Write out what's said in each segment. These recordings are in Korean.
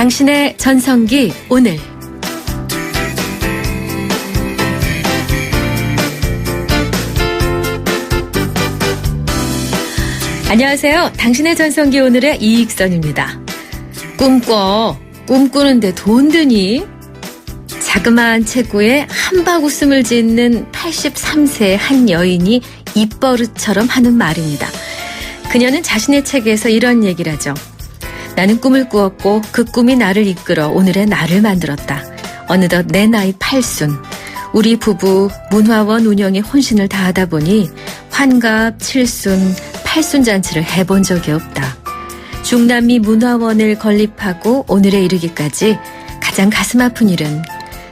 당신의 전성기 오늘. 안녕하세요. 당신의 전성기 오늘의 이익선입니다. 꿈꾸는데 돈 드니? 자그마한 체구에 한박 웃음을 짓는 83세의 한 여인이 입버릇처럼 하는 말입니다. 그녀는 자신의 책에서 이런 얘기를 하죠. 나는 꿈을 꾸었고 그 꿈이 나를 이끌어 오늘의 나를 만들었다. 어느덧 내 나이 8순. 우리 부부 문화원 운영에 혼신을 다하다 보니 환갑 7순, 8순 잔치를 해본 적이 없다. 중남미 문화원을 건립하고 오늘에 이르기까지 가장 가슴 아픈 일은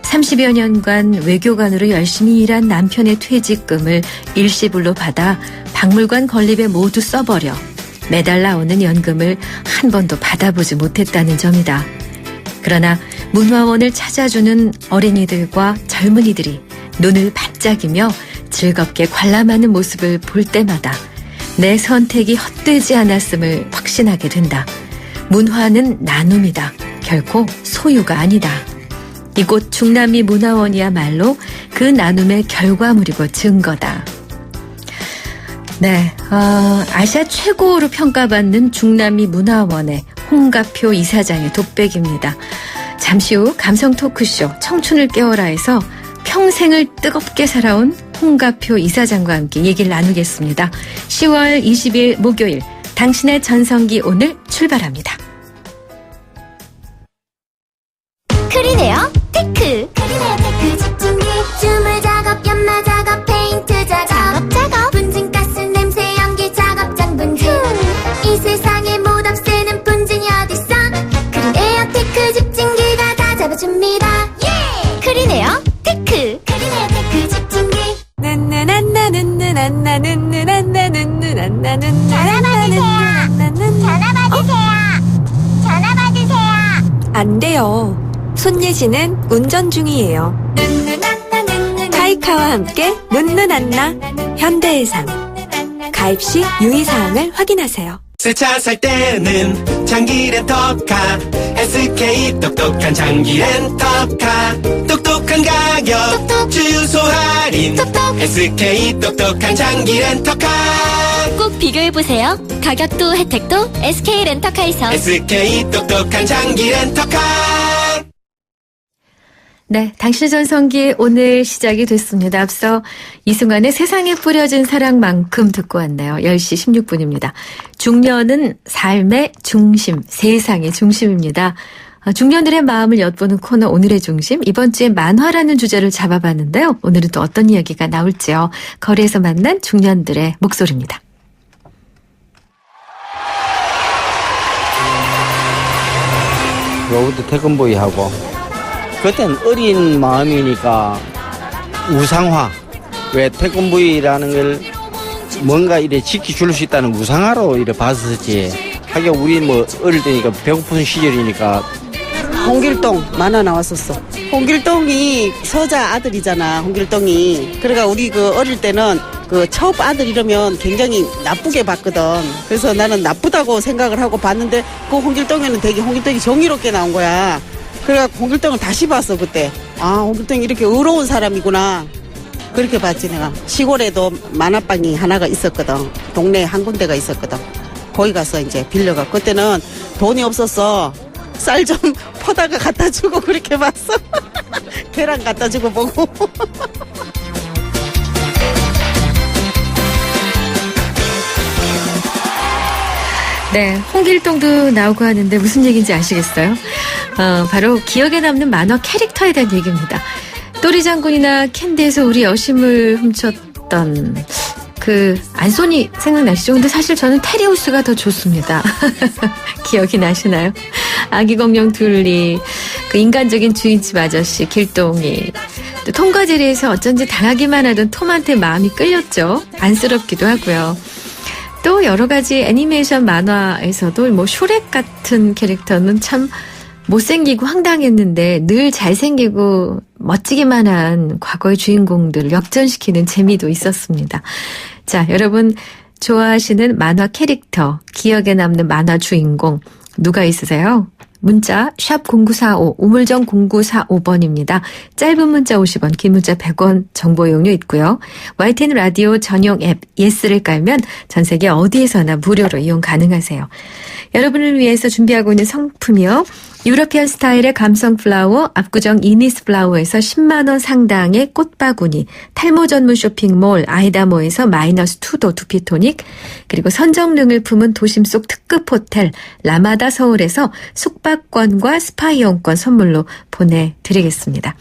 30여 년간 외교관으로 열심히 일한 남편의 퇴직금을 일시불로 받아 박물관 건립에 모두 써버려 매달 나오는 연금을 한 번도 받아보지 못했다는 점이다. 그러나 문화원을 찾아주는 어린이들과 젊은이들이 눈을 반짝이며 즐겁게 관람하는 모습을 볼 때마다 내 선택이 헛되지 않았음을 확신하게 된다. 문화는 나눔이다. 결코 소유가 아니다. 이곳 중남미 문화원이야말로 그 나눔의 결과물이고 증거다. 네, 아시아 최고로 평가받는 중남미 문화원의 홍가표 이사장의 독백입니다. 잠시 후 감성 토크쇼 청춘을 깨워라에서 평생을 뜨겁게 살아온 홍가표 이사장과 함께 얘기를 나누겠습니다. 10월 20일 목요일 당신의 전성기 오늘 출발합니다. 크리네어 테크. 크리네어 테크 집중기 주물 작업 연마 작업 페인트 작업 분진가스 냄새 연기 작업장 분진 이 세상에 못 없애는 분진이 어딨어. 크리네어 테크 집중기가 다 잡아줍니다. 예! 크리네어 테크. 크리네어 테크 집중기 전화 받으세요. 안 돼요. 손예진은 운전 중이에요. 타이카와 함께 눈누난나 현대해상. 가입 시 유의사항을 확인하세요. 새 차 살 때는 장기 렌터카 SK 똑똑한 장기 렌터카 똑똑한 가격 주유소 할인 SK 똑똑한 장기 렌터카 꼭 비교해보세요. 가격도 혜택도 SK 렌터카에서. SK 똑똑한 장기 렌터카. 네, 당신의 전성기 오늘 시작이 됐습니다. 앞서 이승환의 세상에 뿌려진 사랑만큼 듣고 왔네요. 10시 16분입니다. 중년은 삶의 중심, 세상의 중심입니다. 중년들의 마음을 엿보는 코너 오늘의 중심, 이번 주에 만화라는 주제를 잡아봤는데요. 오늘은 또 어떤 이야기가 나올지요. 거리에서 만난 중년들의 목소리입니다. 로드 태권보이하고 그땐 어린 마음이니까 우상화, 왜 태권브이라는 걸 뭔가 이래 지켜줄 수 있다는 우상화로 이래 봤었지. 하긴 우리 뭐 어릴 때니까 배고픈 시절이니까. 홍길동 만화 나왔었어. 홍길동이 서자 아들이잖아. 홍길동이. 그러니까 우리 그 어릴 때는 그 처업 아들 이러면 굉장히 나쁘게 봤거든. 그래서 나는 나쁘다고 생각을 하고 봤는데 그 홍길동에는 되게 홍길동이 정의롭게 나온 거야. 그래갖고 홍길동을 다시 봤어 그때. 아, 홍길동이 이렇게 의로운 사람이구나. 그렇게 봤지 내가. 시골에도 만화방이 하나가 있었거든. 동네에 한 군데가 있었거든. 거기 가서 이제 빌려가. 그때는 돈이 없었어. 쌀 좀 퍼다가 갖다 주고 그렇게 봤어. 계란 갖다 주고 보고. 네, 홍길동도 나오고 하는데 무슨 얘기인지 아시겠어요? 바로 기억에 남는 만화 캐릭터에 대한 얘기입니다. 또리 장군이나 캔디에서 우리 여심을 훔쳤던 그 안소니 생각나시죠? 근데 사실 저는 테리우스가 더 좋습니다. 기억이 나시나요? 아기 공룡 둘리, 그 인간적인 주인집 아저씨 길동이, 또 통과제리에서 어쩐지 당하기만 하던 톰한테 마음이 끌렸죠. 안쓰럽기도 하고요. 또 여러 가지 애니메이션 만화에서도 뭐 슈렉 같은 캐릭터는 참 못생기고 황당했는데 늘 잘생기고 멋지기만 한 과거의 주인공들을 역전시키는 재미도 있었습니다. 자, 여러분 좋아하시는 만화 캐릭터, 기억에 남는 만화 주인공 누가 있으세요? 문자 샵 0945 우물정 0945번입니다. 짧은 문자 50원, 긴 문자 100원 정보 이용료 있고요. YTN 라디오 전용 앱 예스를 깔면 전 세계 어디에서나 무료로 이용 가능하세요. 여러분을 위해서 준비하고 있는 상품이요. 유러피안 스타일의 감성 플라워 압구정 이니스 플라워에서 10만 원 상당의 꽃바구니, 탈모 전문 쇼핑몰 아이다모에서 -2도 두피토닉, 그리고 선정능을 품은 도심 속 특급 호텔 라마다 서울에서 숙박권과 스파 이용권 선물로 보내드리겠습니다.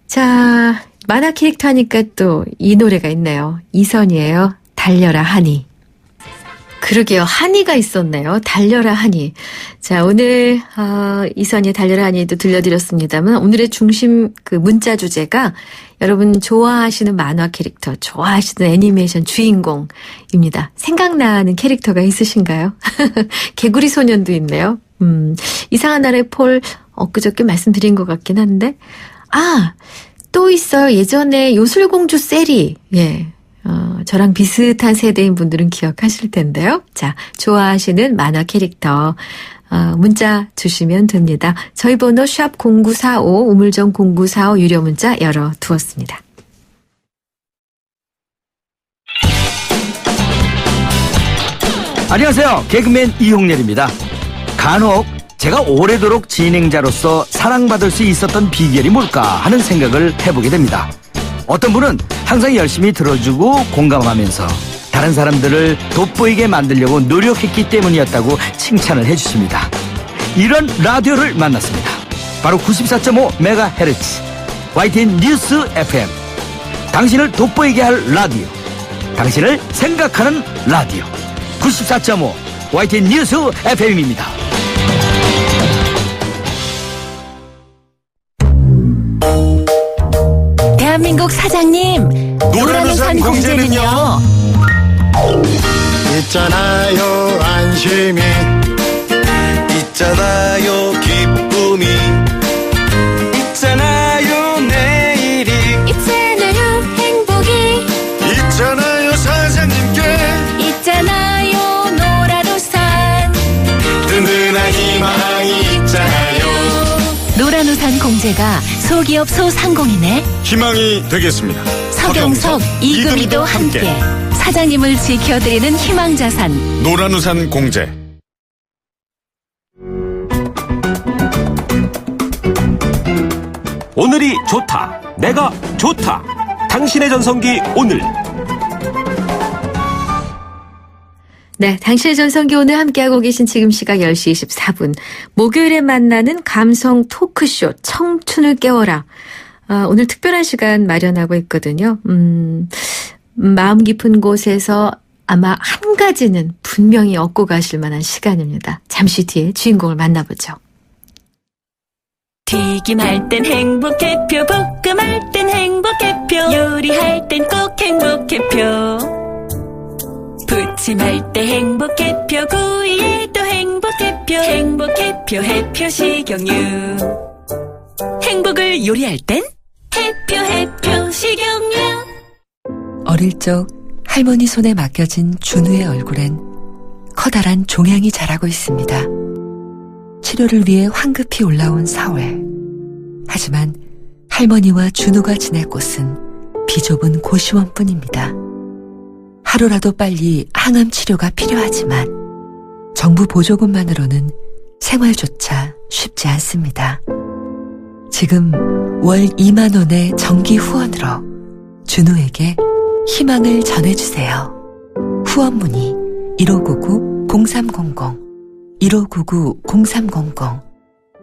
자, 만화 캐릭터 하니까 또 이 노래가 있네요. 이선희예요. 달려라 하니. 그러게요. 한이가 있었네요. 달려라 한이. 자, 오늘 이선희의 달려라 한이도 들려드렸습니다만 오늘의 중심 그 문자 주제가 여러분 좋아하시는 만화 캐릭터, 좋아하시는 애니메이션 주인공입니다. 생각나는 캐릭터가 있으신가요? 개구리 소년도 있네요. 이상한 나라의 폴 엊그저께 말씀드린 것 같긴 한데 또 있어요. 예전에 요술공주 세리. 예. 저랑 비슷한 세대인 분들은 기억하실 텐데요. 자, 좋아하시는 만화 캐릭터 문자 주시면 됩니다. 저희 번호 샵 0945 우물정 0945 유료 문자 열어두었습니다. 안녕하세요. 개그맨 이홍렬입니다. 간혹 제가 오래도록 진행자로서 사랑받을 수 있었던 비결이 뭘까 하는 생각을 해보게 됩니다. 어떤 분은 항상 열심히 들어주고 공감하면서 다른 사람들을 돋보이게 만들려고 노력했기 때문이었다고 칭찬을 해주십니다. 이런 라디오를 만났습니다. 바로 94.5MHz YTN 뉴스 FM. 당신을 돋보이게 할 라디오, 당신을 생각하는 라디오 94.5 YTN 뉴스 FM입니다. 대한민국 사장님, 노란우산 공제는요? 있잖아요 안심이, 있잖아요 기쁨이, 있잖아요 내일이, 있잖아요 행복이, 있잖아요 사장님께, 있잖아요 노란우산, 든든한 희망이 있잖아요. 노란우산 공제가 소기업 소상공인의 희망이 되겠습니다. 서경석, 이금희도 함께 사장님을 지켜드리는 희망자산 노란우산 공제. 오늘이 좋다. 내가 좋다. 당신의 전성기 오늘. 네, 당신의 전성기 오늘 함께하고 계신 지금 시각 10시 24분. 목요일에 만나는 감성 토크쇼 청춘을 깨워라. 오늘 특별한 시간 마련하고 있거든요. 마음 깊은 곳에서 아마 한 가지는 분명히 얻고 가실 만한 시간입니다. 잠시 뒤에 주인공을 만나보죠. 튀김할 땐 행복해표, 볶음할 땐 행복해표, 요리할 땐 꼭 행복해표, 부침할 때 행복해표, 구이에도 행복해표, 행복해표 해표 식용유, 행복을 요리할 땐 해표 식용유. 어릴 적 할머니 손에 맡겨진 준우의 얼굴엔 커다란 종양이 자라고 있습니다. 치료를 위해 황급히 올라온 4월. 하지만 할머니와 준우가 지낼 곳은 비좁은 고시원뿐입니다. 하루라도 빨리 항암 치료가 필요하지만 정부 보조금만으로는 생활조차 쉽지 않습니다. 지금 월 2만 원의 정기 후원으로 준우에게 희망을 전해주세요. 후원 문의 1599-0300 1599-0300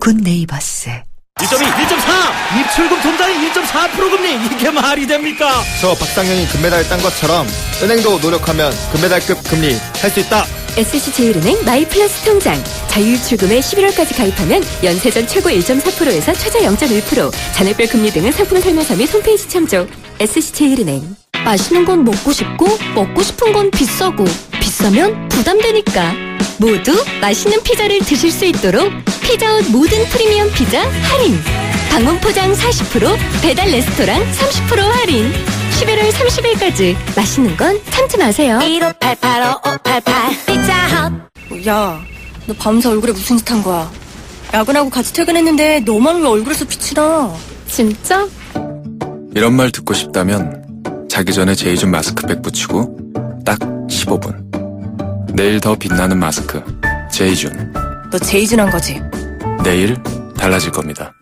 굿네이버스. 1.2, 1.4! 입출금 통장이 1.4% 금리! 이게 말이 됩니까? 저 박상현이 금메달 딴 것처럼 은행도 노력하면 금메달급 금리 할 수 있다. SC제일은행 마이플러스 통장. 자유출금에 11월까지 가입하면 연세전 최고 1.4%에서 최저 0.1%, 잔액별 금리 등은 상품 설명서 및 홈페이지 참조. SC제일은행. 맛있는 건 먹고 싶고 먹고 싶은 건 비싸고 비싸면 부담되니까 모두 맛있는 피자를 드실 수 있도록 피자헛 모든 프리미엄 피자 할인. 방문 포장 40%, 배달 레스토랑 30% 할인. 11월 30일까지 맛있는 건 참지 마세요. 1588-5588 피자헛. 야, 너 밤새 얼굴에 무슨 짓 한 거야? 야근하고 같이 퇴근했는데 너만 왜 얼굴에서 빛이 나? 진짜? 이런 말 듣고 싶다면 자기 전에 제이준 마스크팩 붙이고 딱 15분. 내일 더 빛나는 마스크 제이준. 너 제이준한 거지? 내일 달라질 겁니다.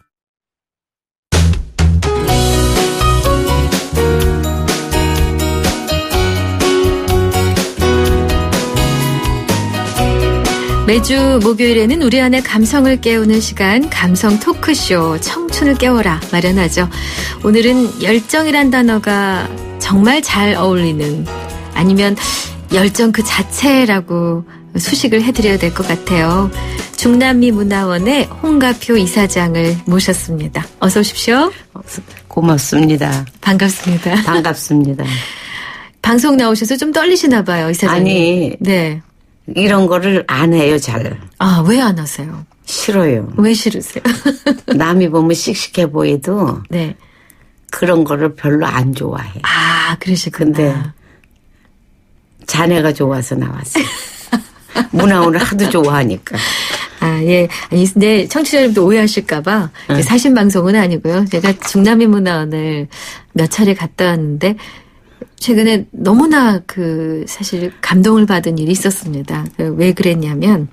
매주 목요일에는 우리 안의 감성을 깨우는 시간 감성 토크쇼 청춘을 깨워라 마련하죠. 오늘은 열정이란 단어가 정말 잘 어울리는 아니면 열정 그 자체라고 수식을 해드려야 될 것 같아요. 중남미 문화원의 홍가표 이사장을 모셨습니다. 어서 오십시오. 고맙습니다. 반갑습니다. 반갑습니다. 방송 나오셔서 좀 떨리시나 봐요, 이사장님. 아니, 네. 이런 거를 안 해요, 잘. 아, 왜 안 하세요? 싫어요. 왜 싫으세요? 남이 보면 씩씩해 보여도 네. 그런 거를 별로 안 좋아해. 아, 그러시구나. 근데 자네가 좋아서 나왔어요. 문화원을 하도 좋아하니까. 아, 예. 아니, 네, 청취자 여러분들 오해하실까봐 사신 방송은 아니고요. 제가 중남미 문화원을 몇 차례 갔다 왔는데 최근에 너무나 사실 감동을 받은 일이 있었습니다. 왜 그랬냐면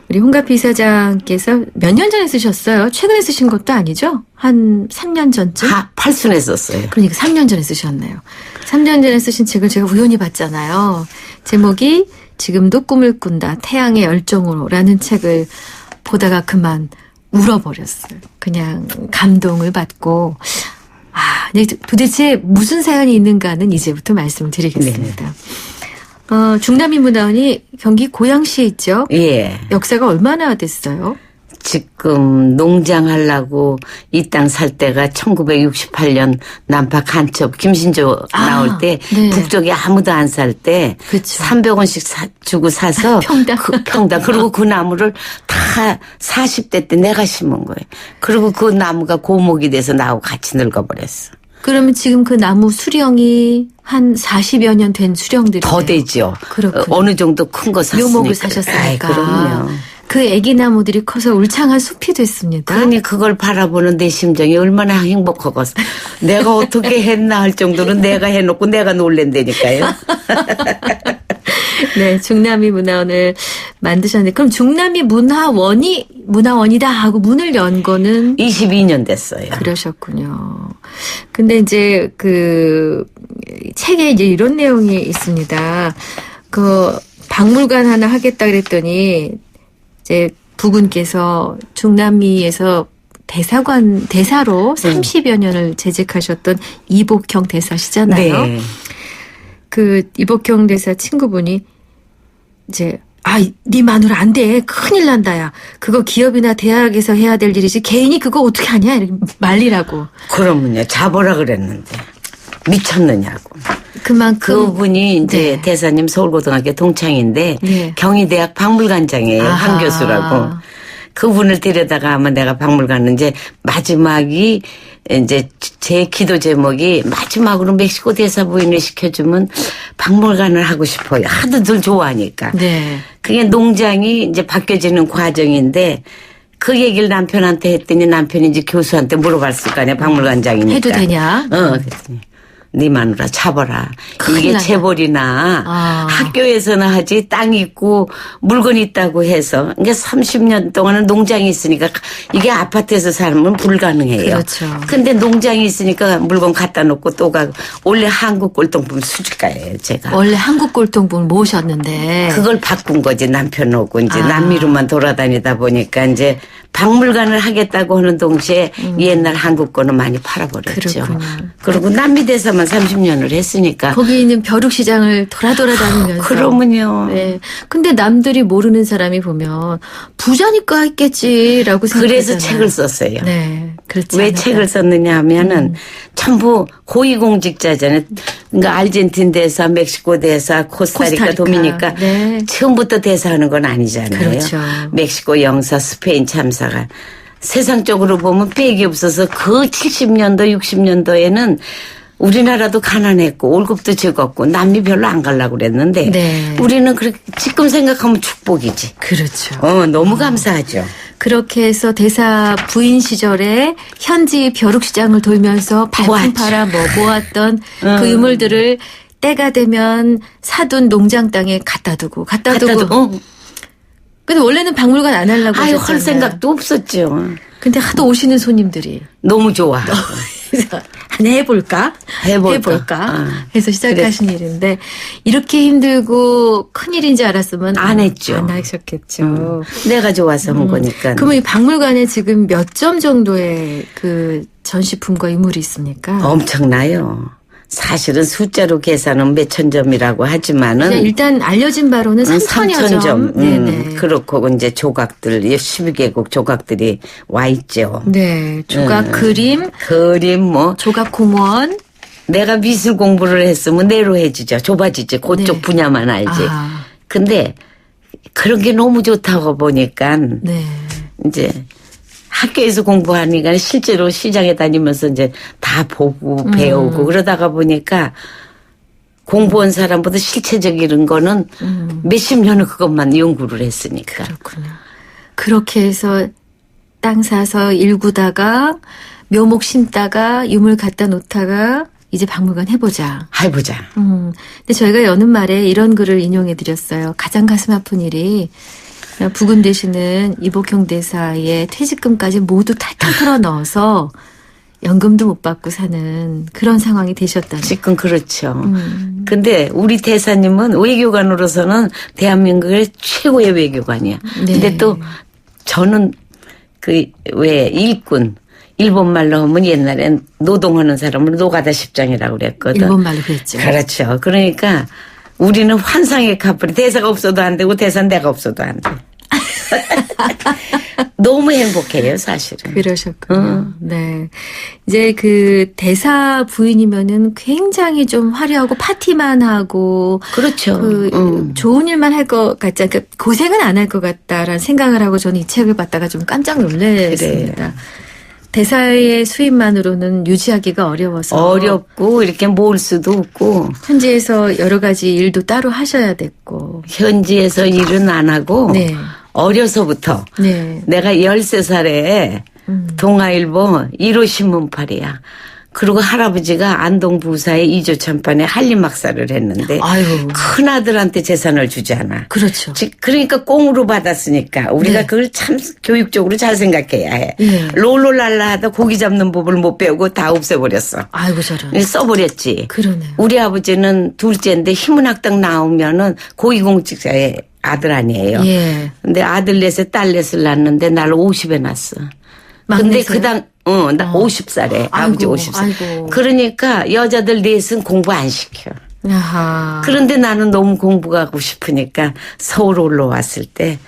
우리 홍가표 이사장께서 몇 년 전에 쓰셨어요. 최근에 쓰신 것도 아니죠? 한 3년 전쯤? 팔순에 썼어요. 그러니까 3년 전에 쓰셨네요. 3년 전에 쓰신 책을 제가 우연히 봤잖아요. 제목이 지금도 꿈을 꾼다. 태양의 열정으로라는 책을 보다가 그만 울어버렸어요. 그냥 감동을 받고 네, 도대체 무슨 사연이 있는가는 이제부터 말씀을 드리겠습니다. 중남미 문화원이 경기 고양시에 있죠? 예. 역사가 얼마나 됐어요? 지금 농장하려고 이 땅 살 때가 1968년 남파 간첩 김신조 나올 때 네. 북쪽에 아무도 안 살 때 300원씩 주고 사서 평당 그리고 그 나무를 다 40대 때 내가 심은 거예요. 그리고 그 나무가 고목이 돼서 나하고 같이 늙어버렸어. 그러면 지금 그 나무 수령이 한 40여 년 된 수령들이 더 되죠. 그렇군요. 어느 정도 큰 거 샀으니까. 묘목을 사셨으니까. 아이, 그럼요. 그 애기 나무들이 커서 울창한 숲이 됐습니다. 그러니 그걸 바라보는 내 심정이 얼마나 행복하겠어. 내가 어떻게 했나 할 정도로 내가 해놓고 내가 놀랜다니까요. 네, 중남미 문화원을 만드셨는데 그럼 중남미 문화원이다 하고 문을 연 거는 22년 됐어요. 그러셨군요. 근데 이제 책에 이제 이런 내용이 있습니다. 박물관 하나 하겠다 그랬더니 이제 부군께서 중남미에서 대사로 30여 년을 재직하셨던 이복형 대사시잖아요. 네. 이복형 대사 친구분이 이제 네 마누라 안 돼. 큰일 난다야. 그거 기업이나 대학에서 해야 될 일이지 개인이 그거 어떻게 하냐 이렇게 말리라고. 그러면요. 잡으라 그랬는데 미쳤느냐고. 그만큼 그분이 이제 대사님 서울고등학교 동창인데 경희대학 박물관장이에요. 한 교수라고. 그분을 데려다가 아마 내가 박물관은 이제 마지막이 이제 제 기도 제목이 마지막으로 멕시코 대사 부인을 시켜주면 박물관을 하고 싶어요. 하도들 좋아하니까. 네. 그게 농장이 이제 바뀌어지는 과정인데 그 얘기를 남편한테 했더니 남편이 이제 교수한테 물어봤을 거 아니야. 박물관장이니까. 해도 되냐? 그랬더니. 네 마누라 잡아라. 이게 나다. 재벌이나 학교에서나 하지 땅 있고 물건 있다고 해서 그러니까 30년 동안은 농장이 있으니까 이게 아파트에서 살면 불가능해요. 그렇죠. 근데 농장이 있으니까 물건 갖다 놓고 또 가고 원래 한국 꼴통품 수집가예요. 제가. 원래 한국 꼴통분을 모셨는데 그걸 바꾼 거지 남편하고 이제 남미로만 돌아다니다 보니까 이제 박물관을 하겠다고 하는 동시에 옛날 한국 거는 많이 팔아버렸죠. 그렇군요. 그리고 남미 대사만 30년을 했으니까. 거기 있는 벼룩시장을 돌아다니면서. 그러면요. 네. 근데 남들이 모르는 사람이 보면 부자니까 했겠지라고 생각하잖아요. 그래서 책을 썼어요. 네. 그렇지 왜 않을까. 책을 썼느냐 하면은 전부 고위공직자잖아요. 그러니까 아르헨틴 대사, 멕시코 대사, 코스타리카, 도미니카. 네. 처음부터 대사하는 건 아니잖아요. 그렇죠. 멕시코 영사, 스페인 참사가. 세상적으로 보면 빽이 없어서 그 70년도, 60년도에는 우리나라도 가난했고 월급도 적었고 남미 별로 안 가려고 그랬는데 우리는 그렇게 지금 생각하면 축복이지. 그렇죠. 너무 감사하죠. 그렇게 해서 대사 부인 시절에 현지 벼룩시장을 돌면서 발품 팔아 모았던 그 유물들을 때가 되면 사둔 농장 땅에 갖다 두고. 근데 원래는 박물관 안 하려고 아유, 하셨잖아요. 할 생각도 없었죠. 근데 하도 오시는 손님들이 너무 좋아. 그래서 한번 해볼까? 해서 시작하신 일인데 이렇게 힘들고 큰일인지 알았으면 안 했죠. 안 하셨겠죠. 내가 좋아서 한 거니까. 그러면 이 박물관에 지금 몇 점 정도의 그 전시품과 유물이 있습니까? 엄청나요. 사실은 숫자로 계산은 몇천 점이라고 하지만은 일단 알려진 바로는 3천여 점. 네네. 그렇고 이제 조각들 12개국 조각들이 와 있죠. 네, 조각 그림 뭐 조각 공원. 내가 미술 공부를 했으면 내로 해주죠. 좁아지지. 그쪽 분야만 알지. 근데 그런 게 너무 좋다고 보니까 이제 학교에서 공부하니까 실제로 시장에 다니면서 이제 다 보고 배우고 그러다가 보니까 공부한 사람보다 실체적인 거는 몇십 년을 그것만 연구를 했으니까. 그렇군요. 그렇게 해서 땅 사서 일구다가 묘목 심다가 유물 갖다 놓다가 이제 박물관 해보자. 근데 저희가 여는 말에 이런 글을 인용해 드렸어요. 가장 가슴 아픈 일이 부근 되시는 이복형 대사의 퇴직금까지 모두 탈탈 털어 넣어서 연금도 못 받고 사는 그런 상황이 되셨다는. 지금 그렇죠. 근데 우리 대사님은 외교관으로서는 대한민국의 최고의 외교관이야. 근데 또 저는 일본 말로 하면 옛날엔 노동하는 사람을 노가다 십장이라고 그랬거든. 일본 말로 그랬죠. 그렇죠. 그러니까 우리는 환상의 커플이 대사가 없어도 안 되고 대사는 내가 없어도 안 돼. 너무 행복해요, 사실은. 그러셨군요. 네. 이제 그 대사 부인이면은 굉장히 좀 화려하고 파티만 하고. 그렇죠. 좋은 일만 할 것 같지 않고 고생은 안 할 것 같다라는 생각을 하고 저는 이 책을 봤다가 좀 깜짝 놀랐습니다. 그래. 대사의 수입만으로는 유지하기가 어려워서. 어렵고 이렇게 모을 수도 없고. 현지에서 여러 가지 일도 따로 하셔야 됐고. 현지에서 일은 안 하고. 어려서부터. 내가 13살에 동아일보 1호 신문팔이야. 그리고 할아버지가 안동 부사의 2조 참판에 한림막사를 했는데 큰아들한테 재산을 주잖아. 그렇죠. 그러니까 꽁으로 받았으니까 우리가 그걸 참 교육적으로 잘 생각해야 해. 롤롤랄라 하다 고기 잡는 법을 못 배우고 다 없애버렸어. 아이고 저런. 써버렸지. 그러네요. 우리 아버지는 둘째인데 희문학당 나오면은 고위공직자의 아들 아니에요. 근데 아들 넷에 딸 넷을 낳았는데 날 50에 낳았어. 근데 나 50살에 아버지 50살. 아이고. 그러니까 여자들 넷은 공부 안 시켜. 그런데 나는 너무 공부가 하고 싶으니까 서울 올라왔을 때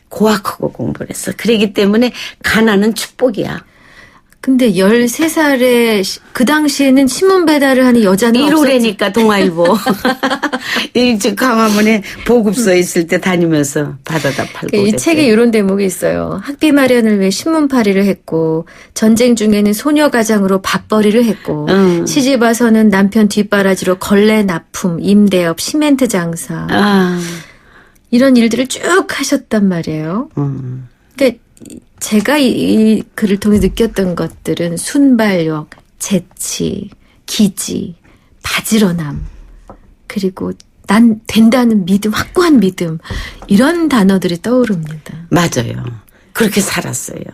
고학하고 공부를 했어. 그러기 때문에 가난은 축복이야. 근데 13살에 그 당시에는 신문 배달을 하는 여자는 1호래니까 동아일보. 이 광화문에 보급소 있을 때 다니면서 받아다 팔고. 이 책에 이런 대목이 있어요. 학비 마련을 위해 신문팔이를 했고 전쟁 중에는 소녀가장으로 밥벌이를 했고 시집 와서는 남편 뒷바라지로 걸레 납품, 임대업, 시멘트 장사 이런 일들을 쭉 하셨단 말이에요. 그러니까 제가 이 글을 통해 느꼈던 것들은 순발력, 재치, 기지, 바지런함, 그리고 난 된다는 믿음, 확고한 믿음 이런 단어들이 떠오릅니다. 맞아요. 그렇게 살았어요.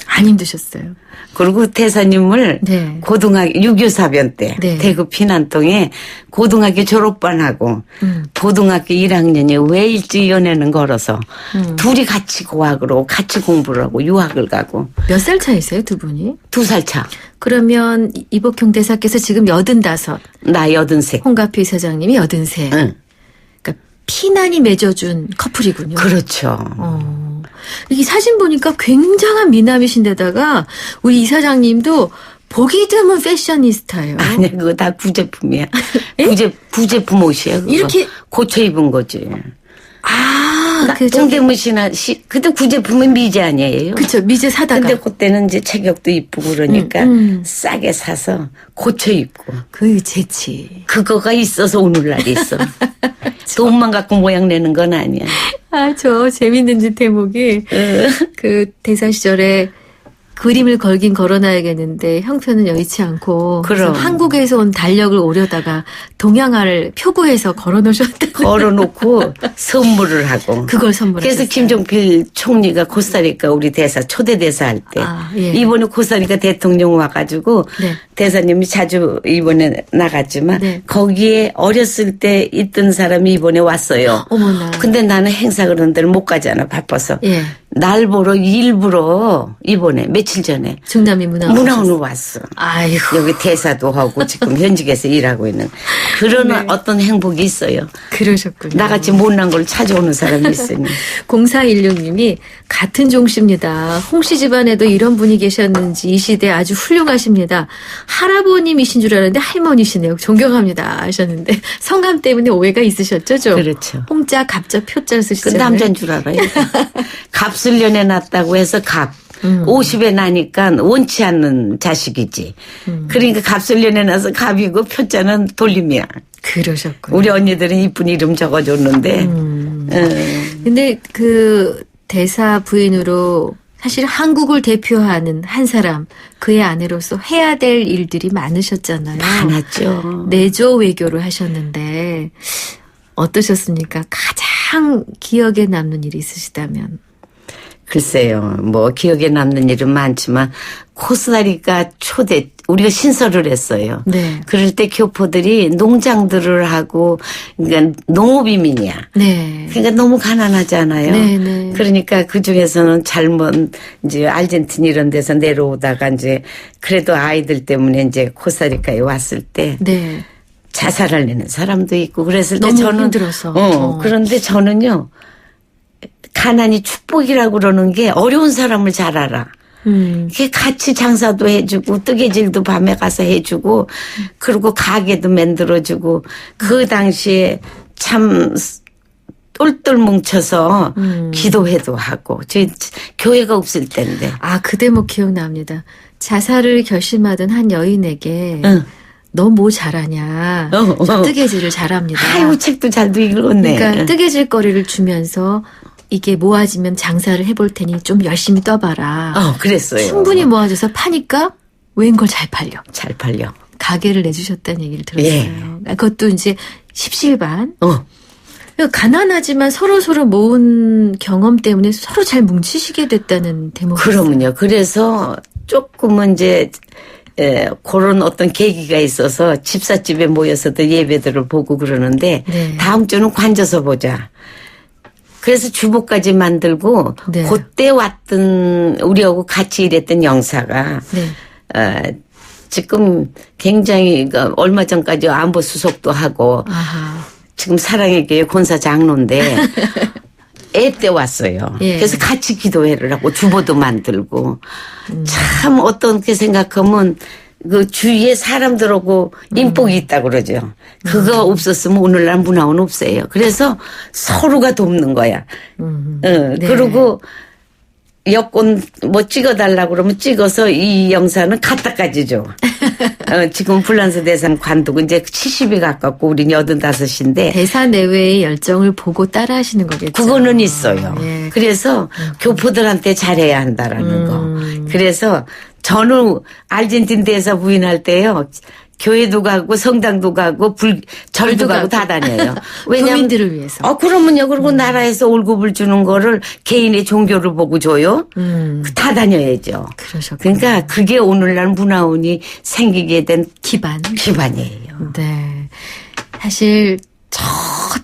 안 힘드셨어요? 그리고 대사님을 고등학교 6.25 사변 때 대구 피난동에 고등학교 졸업반하고 고등학교 1학년이 왜 일찍 연애는 걸어서 둘이 같이 고학으로 같이 공부를 하고 유학을 가고. 몇 살 차이세요 두 분이? 2살 차. 그러면 이복형 대사께서 지금 85. 나 83. 홍가표 이사장님이 83. 그러니까 피난이 맺어준 커플이군요. 그렇죠. 이 사진 보니까 굉장한 미남이신데다가 우리 이사장님도 보기 드문 패셔니스타예요. 아니야, 그거 다 구제품이야. 구제품 옷이야. 그거. 이렇게 고쳐 입은 거지. 동대문시나 그때 구제품은 미제 아니에요? 그쵸, 미제 사다가. 근데 그때는 이제 체격도 이쁘고 그러니까 싸게 사서 고쳐 입고. 그 재치. 그거가 있어서 오늘날 있어. 돈만 갖고 모양 내는 건 아니야. 아, 저 재밌는 대목이 그 대사 시절에 그림을 걸긴 걸어놔야겠는데 형편은 여의치 않고 그럼. 한국에서 온 달력을 오려다가 동양화를 표구해서 걸어놓으셨다. 걸어놓고 선물을 하고. 그걸 선물하셨어요. 그래서 김종필 총리가 코스타리카 우리 대사 초대 대사 할 때 이번에 코스타리카 대통령 와가지고 대사님이 자주 이번에 나갔지만 거기에 어렸을 때 있던 사람이 이번에 왔어요. 어머나. 근데 나는 행사 그런 데를 못 가잖아 바빠서. 예. 날 보러 일부러 이번에 며칠 전에 중남미 문화원으로 왔어. 아이고. 여기 대사도 하고 지금 현직에서 일하고 있는 그런 어떤 행복이 있어요. 그러셨군요. 나같이 못난 걸 찾아오는 사람이 있으니. 0416님이 같은 종씨입니다. 홍씨 집안에도 이런 분이 계셨는지 이 시대 아주 훌륭하십니다. 할아버님이신 줄 알았는데 할머니시네요. 존경합니다 하셨는데 성감 때문에 오해가 있으셨죠? 좀. 그렇죠. 홍자, 갑자, 표자 그 쓰시잖아요. 남자인 줄 알아요. 갑술년에 났다고 해서 갑. 50에 나니까 원치 않는 자식이지. 그러니까 갑술년에 나서 갑이고 표자는 돌림이야. 그러셨군요. 우리 언니들은 이쁜 이름 적어줬는데. 근데 그 대사 부인으로 사실 한국을 대표하는 한 사람, 그의 아내로서 해야 될 일들이 많으셨잖아요. 많았죠. 내조 외교를 하셨는데 어떠셨습니까? 가장 기억에 남는 일이 있으시다면. 글쎄요, 뭐 기억에 남는 일은 많지만 코스타리카 초대 우리가 신설을 했어요. 네. 그럴 때 교포들이 농장들을 하고 그러니까 농업이민이야. 네. 그러니까 너무 가난하잖아요. 네, 네. 그러니까 그 중에서는 잘못 이제 알젠티나 이런 데서 내려오다가 이제 그래도 아이들 때문에 이제 코스타리카에 왔을 때. 네. 자살을 내는 사람도 있고 그랬을 때 너무 저는 힘들어서. 그런데 저는요. 가난이 축복이라고 그러는 게 어려운 사람을 잘 알아. 이게 같이 장사도 해주고 뜨개질도 밤에 가서 해주고 그리고 가게도 만들어주고 그 당시에 참 똘똘 뭉쳐서 기도회도 하고 저희 교회가 없을 때인데. 아, 그 대목 기억납니다. 자살을 결심하던 한 여인에게 너 뭐 잘하냐. 뜨개질을 잘합니다. 아이고 책도 잘도 읽었네. 그러니까 뜨개질 거리를 주면서 이게 모아지면 장사를 해볼 테니 좀 열심히 떠봐라. 그랬어요. 충분히 모아져서 파니까 웬걸 잘 팔려. 잘 팔려. 가게를 내주셨다는 얘기를 들었어요. 예. 그것도 이제 십시일반. 가난하지만 서로 모은 경험 때문에 서로 잘 뭉치시게 됐다는 대목이 그러면요. 그래서 조금은 이제 그런 어떤 계기가 있어서 집사집에 모여서도 예배들을 보고 그러는데 다음 주는 관져서 보자. 그래서 주보까지 만들고 그때 왔던 우리하고 같이 일했던 영사가 지금 굉장히 얼마 전까지 안보 수석도 하고 지금 사랑의 교회 권사 장로인데 애 때 왔어요. 그래서 같이 기도회를 하고 주보도 만들고 참 어떻게 생각하면 그 주위에 사람들하고 인복이 있다고 그러죠. 그거 없었으면 오늘날 문화원 없어요. 그래서 서로가 돕는 거야. 그리고 여권 뭐 찍어달라고 그러면 찍어서 이 영사는 갖다까지 줘. 지금 불란서 대상 관두고 이제 70이 가깝고 우린 85인데. 대사 내외의 열정을 보고 따라 하시는 거겠죠. 그거는 있어요. 그래서 교포들한테 잘해야 한다라는 거. 그래서 저는 아르헨티나 대사 부인할 때요. 교회도 가고 성당도 가고 절도 가고 다 다녀요. 왜냐면 교민들을 위해서. 그러면요. 그리고 나라에서 월급을 주는 거를 개인의 종교를 보고 줘요. 다 다녀야죠. 그러셨군요. 그러니까 그게 오늘날 문화원이 생기게 된 기반이에요. 네. 사실 저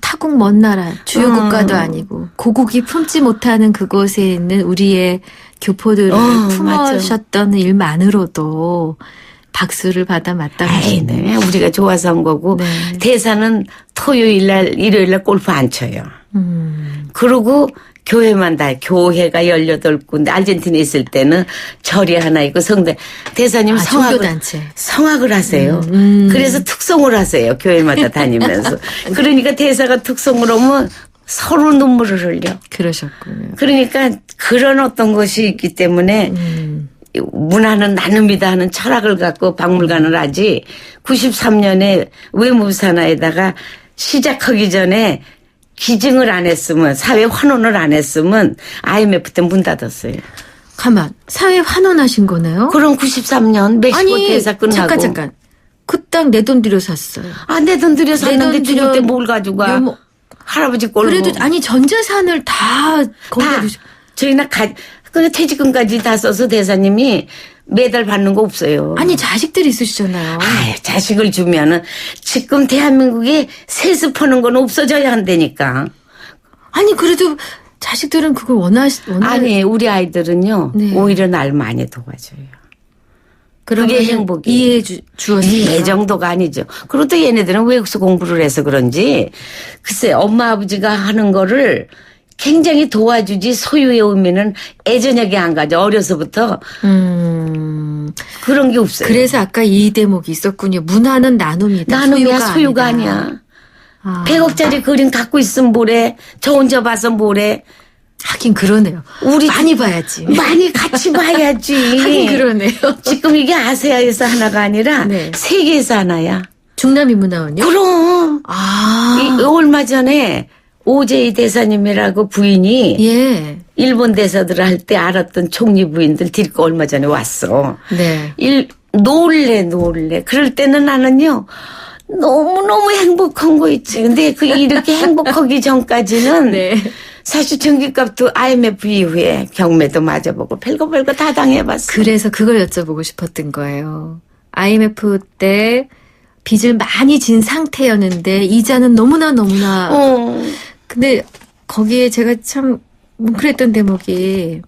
타국 먼 나라 주요 국가도 아니고 고국이 품지 못하는 그곳에 있는 우리의 교포들을 품으셨던 일만으로도 박수를 받아 마땅하시네. 네. 우리가 좋아서 한 거고 대사는 토요일날 일요일날 골프 안 쳐요. 그리고 교회만 다 교회가 18군데 아르헨티나에 있을 때는 절이 하나 있고 성당 대사님 성악을 하세요. 그래서 특송을 하세요. 교회마다 다니면서. 그러니까 대사가 특송을 하면 서로 눈물을 흘려. 그러셨군요. 그러니까 그런 어떤 것이 있기 때문에 문화는 나눔이다 하는 철학을 갖고 박물관을 하지 93년에 외무산하에다가 시작하기 전에 기증을 안 했으면 사회 환원을 안 했으면 IMF 때 문 닫았어요. 가만 사회 환원하신 거네요? 그럼 93년 멕시코 대사 끝나고. 잠깐. 그 땅 내 돈 들여 샀어요. 아, 내 돈 들여 샀는데 죽을 때 뭘 가지고 가. 할아버지 꼴로. 그래도 아니 전 재산을 다 거기다 두셨. 저희나 근데 퇴직금까지 다 써서 대사님이 매달 받는 거 없어요. 아니 자식들이 있으시잖아요. 아유, 자식을 주면은 지금 대한민국에 세습 하는 건 없어져야 한다니까. 아니 그래도 자식들은 그걸 아니 우리 아이들은요. 네. 오히려 날 많이 도와줘요. 그게 행복이. 이해해 주었어요. 이해 정도가 아니죠. 그리고 또 얘네들은 외국서 공부를 해서 그런지 글쎄 엄마 아버지가 하는 거를 굉장히 도와주지 소유의 의미는 애저녁에 안 가죠. 어려서부터. 그런 게 없어요. 그래서 아까 이 대목이 있었군요. 문화는 나눔이다. 나눔이야 소유가 아니야. 100억짜리 그림 갖고 있으면 뭐래. 저 혼자 봐서 뭐래. 하긴 그러네요. 우리 많이 봐야지. 많이 같이 봐야지. 하긴 그러네요. 지금 이게 아세아에서 하나가 아니라 네. 세계에서 하나야. 중남인문화원이요? 그럼. 얼마 전에 오제이 대사님이라고 부인이 예. 일본 대사들 할 때 알았던 총리 부인들 데리고 얼마 전에 왔어. 네. 놀래. 그럴 때는 나는요. 너무너무 행복한 거 있지. 근데 이렇게 행복하기 전까지는 네. 사실 전기값도 IMF 이후에 경매도 맞아보고 별거 다 당해봤어. 그래서 그걸 여쭤보고 싶었던 거예요. IMF 때 빚을 많이 진 상태였는데 이자는 너무나 근데 거기에 제가 참 뭉클했던 대목이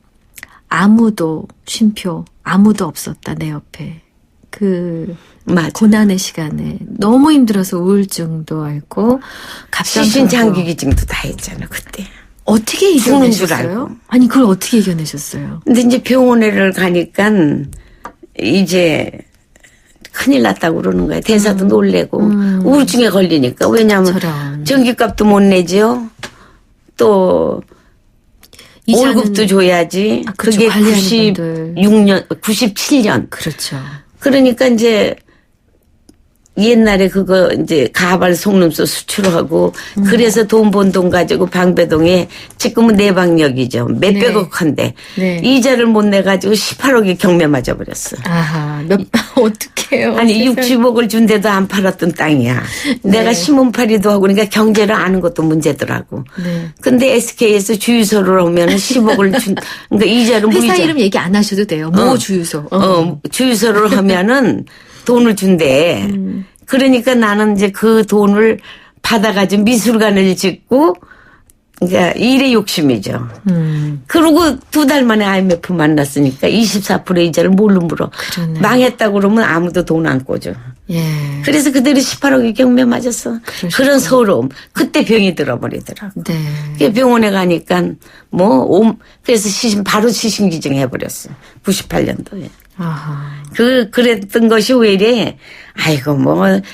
쉼표 아무도 없었다 내 옆에. 맞아. 고난의 시간에 너무 힘들어서 우울증도 앓고 시신장기기증도 다 했잖아 그때. 어떻게 이겨내셨어요? 아니 그걸 어떻게 이겨내셨어요? 근데 이제 병원에를 가니까 이제 큰일 났다고 그러는 거예요. 대사도 놀래고 우울증에 걸리니까. 왜냐하면 전기값도 못 내죠. 또 월급도 줘야지. 그렇죠. 그게 97년. 그렇죠. 그러니까 이제 옛날에 그거 이제 가발 속눈썹 수출하고 그래서 돈 번 돈 가지고 방배동에 지금은 내방역이죠. 몇백억 한데 네. 이자를 못 내가지고 18억이 경매 맞아버렸어. 아하, 어떡해요. 아니 60억을 준데도 안 팔았던 땅이야. 네. 내가 신문팔이도 하고 그러니까 경제를 아는 것도 문제더라고. 네. 근데 SK에서 주유소를 오면 10억을 그러니까 이자를 회사 이름 얘기 안 하셔도 돼요. 주유소. 주유소를 하면은 돈을 준대. 그러니까 나는 이제 그 돈을 받아가지고 미술관을 짓고, 그러니까 일의 욕심이죠. 그러고 2달 만에 IMF 만났으니까 24% 이자를 뭘로 물어. 그러네. 망했다고 그러면 아무도 돈 안 꿔줘. 예. 그래서 그들이 18억이 경매 맞았어. 그러시구나. 그런 서러움. 그때 병이 들어버리더라고. 네. 병원에 가니까 그래서 바로 시신기증 해버렸어. 98년도에. 아하. 그랬던 것이 왜 이래? 아이고,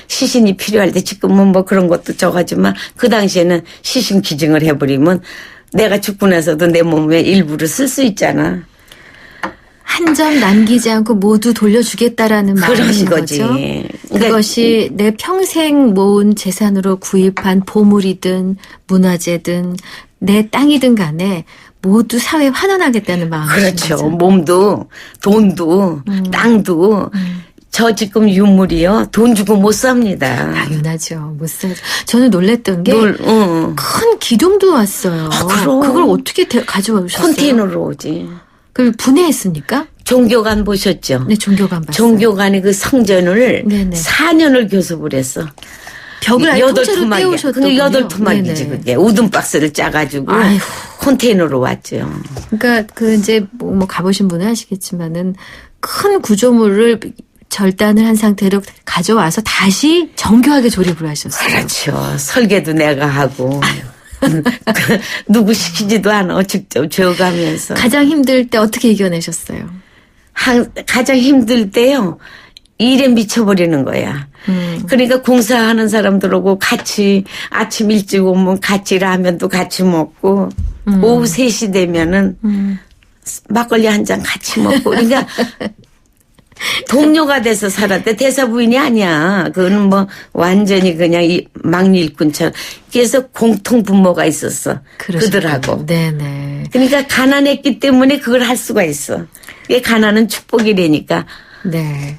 시신이 필요할 때 지금은 그런 것도 저가지만 그 당시에는 시신 기증을 해버리면 내가 죽고 나서도 내 몸에 일부를 쓸 수 있잖아. 한 점 남기지 않고 모두 돌려주겠다라는 마음인 거죠. 그것이 내 평생 모은 재산으로 구입한 보물이든 문화재든 내 땅이든 간에 모두 사회에 환원하겠다는 마음이죠. 그렇죠. 몸도 돈도 땅도 저 지금 유물이요. 돈 주고 못 삽니다. 당연하죠. 못 사죠. 저는 놀랬던 게 큰 기둥도 왔어요. 그럼. 그걸 어떻게 가져오셨어요? 컨테이너로 오지. 그걸 분해했습니까? 종교관 보셨죠? 네, 종교관 봤어요. 종교관이 그 성전을 네네. 4년을 교섭을 했어. 벽을 아예 통째로 떼우셨더군요. 8토막이지 그게. 우든 박스를 짜가지고 아이고. 컨테이너로 왔죠. 그러니까 이제 가보신 분은 아시겠지만은 큰 구조물을 절단을 한 상태로 가져와서 다시 정교하게 조립을 하셨어요. 그렇죠. 설계도 내가 하고. 누구 시키지도 않아. 직접 지어가면서. 가장 힘들 때 어떻게 이겨내셨어요? 가장 힘들 때요. 일에 미쳐버리는 거야. 그러니까 공사하는 사람들하고 같이 아침 일찍 오면 같이 라면도 같이 먹고 오후 3시 되면은 막걸리 한 잔 같이 먹고 그러니까 동료가 돼서 살았대. 대사 부인이 아니야. 그거는 뭐 완전히 그냥 막리 일꾼처럼. 그래서 공통 분모가 있었어. 그들하고. 네네. 그러니까 가난했기 때문에 그걸 할 수가 있어. 이게 가난은 축복이라니까. 네.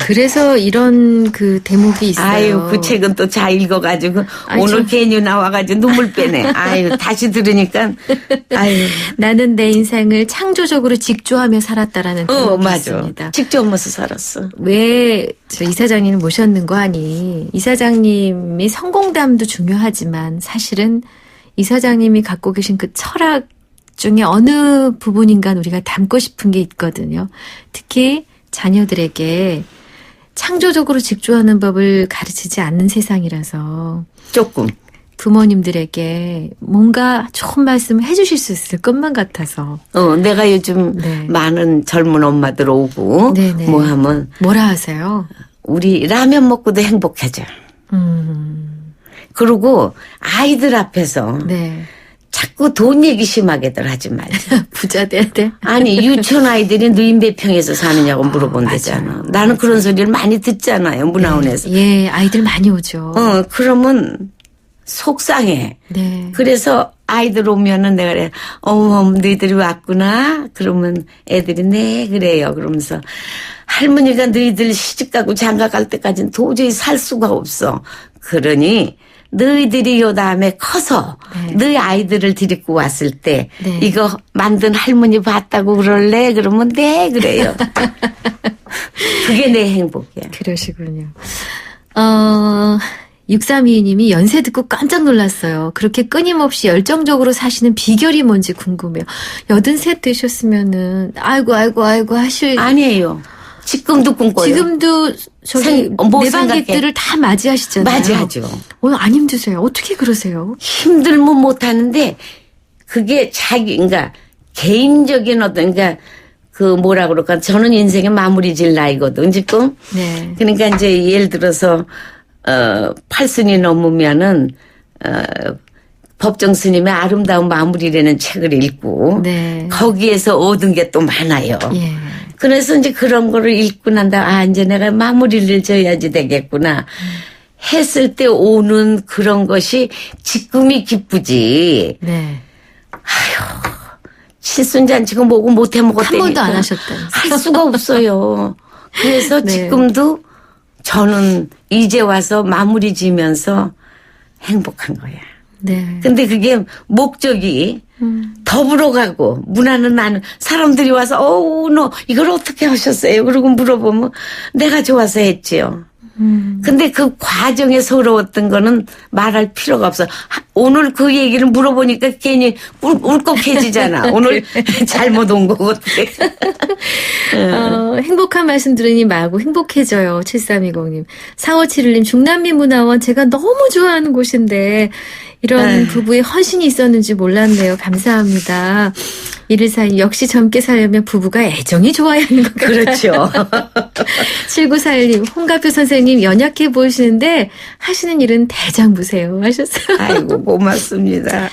그래서 이런 그 대목이 있어요. 아유, 그 책은 또 잘 읽어가지고 오늘 괜히 나와가지고 눈물 빼네. 아유, 다시 들으니까. 아유. 나는 내 인생을 창조적으로 직조하며 살았다라는 대목이 맞아. 있습니다. 직조하면서 살았어. 왜 저 이사장님 모셨는 거 아니? 이사장님이 성공담도 중요하지만 사실은 이사장님이 갖고 계신 그 철학 중에 어느 부분인가 우리가 담고 싶은 게 있거든요. 특히 자녀들에게 창조적으로 직조하는 법을 가르치지 않는 세상이라서 조금 부모님들에게 뭔가 좋은 말씀을 해주실 수 있을 것만 같아서. 내가 요즘 많은 젊은 엄마들 오고 네네. 뭐 하면 뭐라 하세요? 우리 라면 먹고도 행복해져. 그리고 아이들 앞에서 자꾸 돈 얘기 심하게들 하지 말자. 부자 돼야 돼. 아니 유치원 아이들이 너희 몇 평에서 사느냐고 물어본대잖아. 나는 그런 소리를 많이 듣잖아요. 문화원에서. 예, 아이들 많이 오죠. 그러면 속상해. 네. 그래서 아이들 오면은 내가 그래. 너희들이 왔구나. 그러면 애들이 네 그래요. 그러면서 할머니가 너희들 시집가고 장가갈 때까지는 도저히 살 수가 없어. 그러니 너희들이 요 다음에 커서 너희 아이들을 데리고 왔을 때 이거 만든 할머니 봤다고 그럴래? 그러면 네 그래요. 그게 내 행복이야. 그러시군요. 6322님이 연세 듣고 깜짝 놀랐어요. 그렇게 끊임없이 열정적으로 사시는 비결이 뭔지 궁금해요. 83 되셨으면은 아이고 하실. 아니에요. 지금도 꿈꿔요. 지금도 저기 내방객들을 다 맞이하시잖아요. 맞이하죠. 오늘 안 힘드세요? 어떻게 그러세요? 힘들면 못하는데 그게 그러니까 개인적인 그러니까 그 뭐라 그럴까 저는 인생의 마무리 질 나이거든 지금. 네. 그러니까 이제 예를 들어서 8순이 넘으면은 법정 스님의 아름다운 마무리라는 책을 읽고 거기에서 얻은 게 또 많아요. 예. 그래서 이제 그런 거를 읽고 난다. 이제 내가 마무리를 져야지 되겠구나. 했을 때 오는 그런 것이 지금이 기쁘지. 네. 아휴, 칠순잔치고 뭐고 못해 먹었다니까. 한 번도 안 하셨다면서요. 할 수가 없어요. 그래서 지금도 저는 이제 와서 마무리 지면서 행복한 거야. 네. 근데 그게 목적이 더불어 가고 문화는 나는 사람들이 와서 너 이걸 어떻게 하셨어요? 그러고 물어보면 내가 좋아서 했지요. 근데 그 과정에 서러웠던 거는 말할 필요가 없어. 오늘 그 얘기를 물어보니까 괜히 울컥해지잖아. 오늘 잘못 온 거고 어떻게. 행복한 말씀 들으니 말고 행복해져요. 7320님. 4571님 중남미 문화원 제가 너무 좋아하는 곳인데 이런 부부의 헌신이 있었는지 몰랐네요. 감사합니다. 114님 역시 젊게 살려면 부부가 애정이 좋아야 하는 것 같아요. 그렇죠. 7941님 홍가표 선생님 연약해 보이시는데 하시는 일은 대장부세요 하셨어요. 아이고 고맙습니다.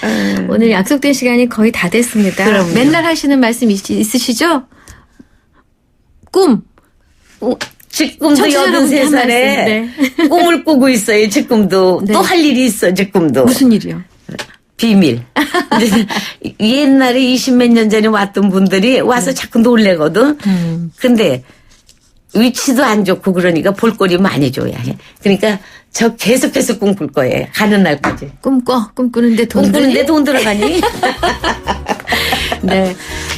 오늘 약속된 시간이 거의 다 됐습니다. 그럼요. 맨날 하시는 말씀 있으시죠? 꿈. 지금도 83살에 꿈을 꾸고 있어요. 지금도. 또 할 일이 있어. 지금도. 무슨 일이요? 비밀. 옛날에 20몇 년 전에 왔던 분들이 와서 자꾸 놀래거든. 근데 위치도 안 좋고 그러니까 볼거리 많이 줘야 해. 그러니까 저 계속해서 꿈꿀 거예요. 가는 날까지. 꿈꾸는데 돈 들어가니? 네.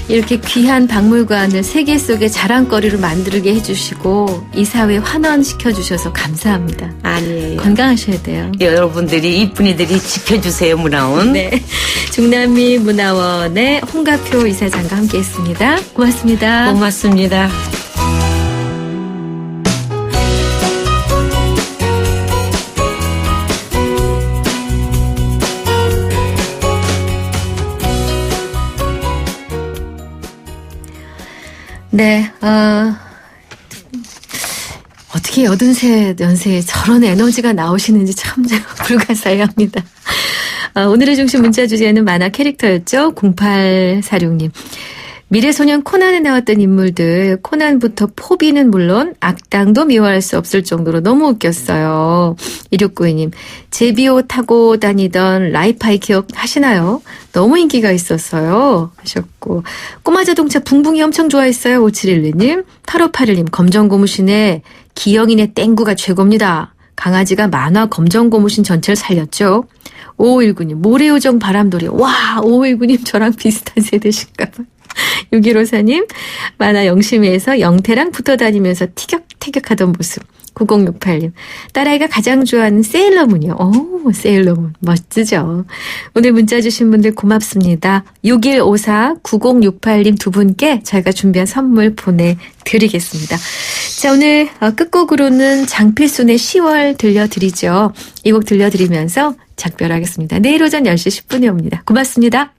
이렇게 귀한 박물관을 세계 속의 자랑거리로 만들게 해주시고 이 사회에 환원시켜주셔서 감사합니다. 아니에요. 건강하셔야 돼요. 여러분들이 이쁜 이들이 지켜주세요. 문화원. 네. 중남미 문화원의 홍가표 이사장과 함께했습니다. 고맙습니다. 고맙습니다. 네, 어떻게 83연세에 저런 에너지가 나오시는지 참 불가사의합니다. 오늘의 중심 문자 주제는 만화 캐릭터였죠. 0846님. 미래소년 코난에 나왔던 인물들, 코난부터 포비는 물론 악당도 미워할 수 없을 정도로 너무 웃겼어요. 2692님, 제비오 타고 다니던 라이파이 기억하시나요? 너무 인기가 있었어요. 하셨고, 꼬마 자동차 붕붕이 엄청 좋아했어요. 5712님, 8581님, 검정고무신에 기영인의 땡구가 최고입니다. 강아지가 만화 검정고무신 전체를 살렸죠. 5519님, 모래요정 바람돌이. 와, 5519님 저랑 비슷한 세대신가 봐요. 6154님, 만화 영심이에서 영태랑 붙어 다니면서 티격태격하던 모습. 9068님, 딸아이가 가장 좋아하는 세일러문이요. 오, 세일러문. 멋지죠. 오늘 문자 주신 분들 고맙습니다. 6154, 9068님 두 분께 저희가 준비한 선물 보내드리겠습니다. 자, 오늘 끝곡으로는 장필순의 10월 들려드리죠. 이 곡 들려드리면서 작별하겠습니다. 내일 오전 10시 10분에 옵니다. 고맙습니다.